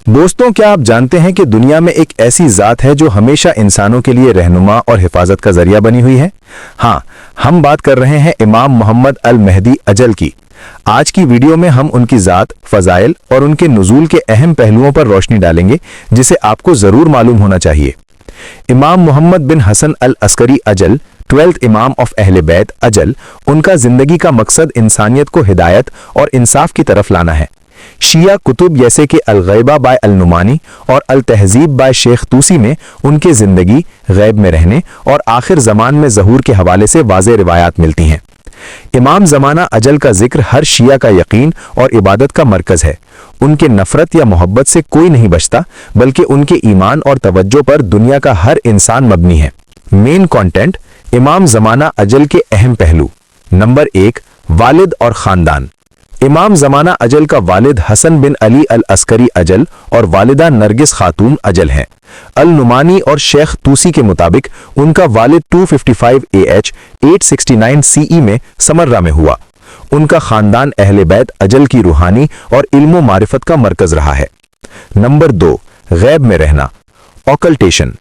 दोस्तों, क्या आप जानते हैं कि दुनिया में एक ऐसी ज़ात है जो हमेशा इंसानों के लिए रहनुमा और हिफाजत का जरिया बनी हुई है? हाँ, हम बात कर रहे हैं इमाम मोहम्मद अल महदी अजल की। आज की वीडियो में हम उनकी ज़ात, फ़ज़ाइल और उनके नुज़ूल के अहम पहलुओं पर रोशनी डालेंगे, जिसे आपको ज़रूर मालूम होना चाहिए। इमाम मोहम्मद बिन हसन अल अस्करी अजल, 12th इमाम ऑफ अहले बैत अजल, उनका ज़िंदगी का मकसद इंसानियत को हिदायत और इंसाफ की तरफ लाना है। शिया कुतुब जैसे कि अल-गैबा बाय अल-नुमानी और अल-तहज़ीब बाय शेख तूसी में उनके ज़िंदगी, गैब में रहने और आखिर ज़मान में ज़हूर के हवाले से वाज़े रिवायात मिलती हैं। इमाम ज़माना अजल का जिक्र हर शिया का यकीन और इबादत का मरकज़ है। उनके नफ़रत या मोहब्बत से कोई नहीं बचता, बल्कि उनके ईमान और तवज्जो पर दुनिया का हर इंसान मबनी है। मेन कंटेंट: इमाम ज़माना अजल के अहम पहलू। नंबर 1, वालिद और ख़ानदान। इमाम ज़माना अजल का वालिद हसन बिन अली अल अस्करी अजल और वालिदा नरगिस खातून अजल हैं। अल-नुमानी और शेख तूसी के मुताबिक उनका वालिद 255 AH 869 CE में समर्रा में हुआ। उनका ख़ानदान अहले बैत अजल की रूहानी और इल्म मारिफत का मरकज़ रहा है। नंबर 2, गैब में रहना, ऑकल्टेशन।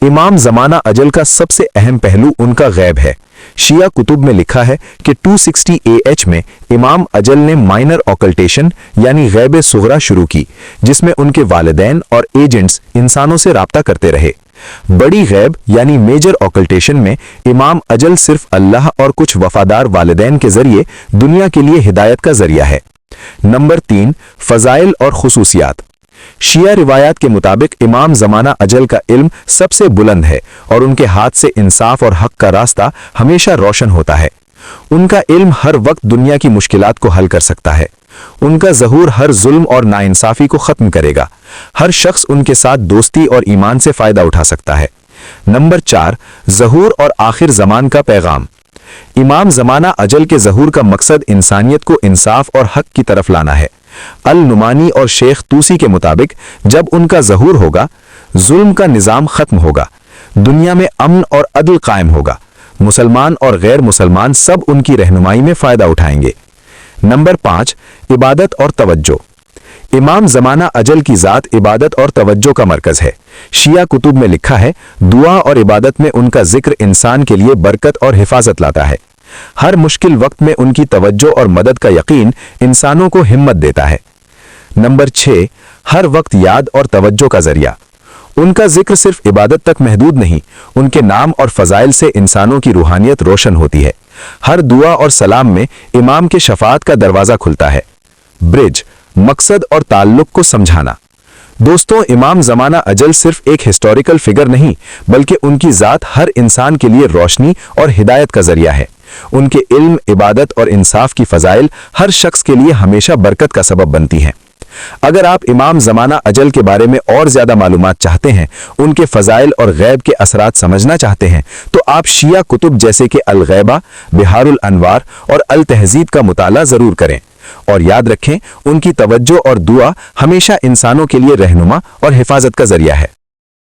इमाम ज़माना अजल का सबसे अहम पहलू उनका गैब है। शिया कुतुब में लिखा है कि 260 AH में इमाम अजल ने माइनर ऑकल्टेशन यानी गैब सुगरा शुरू की, जिसमें उनके वालिदैन और एजेंट्स इंसानों से राब्ता करते रहे। बड़ी गैब यानी मेजर ऑकल्टेशन में इमाम अजल सिर्फ अल्लाह और कुछ वफादार वालिदैन के जरिए दुनिया के लिए हिदायत का जरिया है। नंबर 3, फ़ज़ाइल और खुसूसियात। शिया रिवायात के मुताबिक इमाम ज़माना अजल का इल्म सबसे बुलंद है और उनके हाथ से इंसाफ और हक का रास्ता हमेशा रोशन होता है। उनका इल्म हर वक्त दुनिया की मुश्किलात को हल कर सकता है। उनका ज़हूर हर जुल्म और नाइंसाफ़ी को ख़त्म करेगा। हर शख्स उनके साथ दोस्ती और ईमान से फ़ायदा उठा सकता है। नंबर 4, ज़हूर और आखिर ज़मान का पैगाम। इमाम ज़माना अजल के ज़हूर का मकसद इंसानियत को इंसाफ और हक की तरफ लाना है। अल-नुमानी और शेख तूसी के मुताबिक जब उनका ज़हूर होगा, जुल्म का निज़ाम ख़त्म होगा, दुनिया में अमन और अदल कायम होगा। मुसलमान और गैर मुसलमान सब उनकी रहनुमाई में फ़ायदा उठाएंगे। नंबर 5, इबादत और तवज्जो। इमाम ज़माना अजल की ज़ात इबादत और तवज्जो का मरकज़ है। शिया कुतुब में लिखा है, दुआ और इबादत में उनका जिक्र इंसान के लिए बरकत और हिफाजत लाता है। हर मुश्किल वक्त में उनकी तवज्जो और मदद का यकीन इंसानों को हिम्मत देता है। नंबर 6, हर वक्त याद और तवज्जो का जरिया। उनका जिक्र सिर्फ इबादत तक महदूद नहीं, उनके नाम और फ़ज़ाइल से इंसानों की रूहानियत रोशन होती है। हर दुआ और सलाम में इमाम के शफाअत का दरवाज़ा खुलता है। ब्रिज, मकसद और ताल्लुक को समझाना। दोस्तों, इमाम ज़माना अजल सिर्फ एक हिस्टोरिकल फिगर नहीं, बल्कि उनकी ज़ात हर इंसान के लिए रोशनी और हिदायत का जरिया है। उनके इल्म, इबादत और इंसाफ की फ़ज़ाइल हर शख्स के लिए हमेशा बरकत का सबब बनती हैं। अगर आप इमाम ज़माना अजल के बारे में और ज़्यादा मालूमात चाहते हैं, उनके फ़ज़ाइल और गैब के असरात समझना चाहते हैं, तो आप शिया कुतुब जैसे कि अल-गैबा, बिहारुल अनवार और अल-तहज़ीब का मुताला ज़रूर करें। और याद रखें, उनकी तवज्जो और दुआ हमेशा इंसानों के लिए रहनुमा और हिफाजत का जरिया है।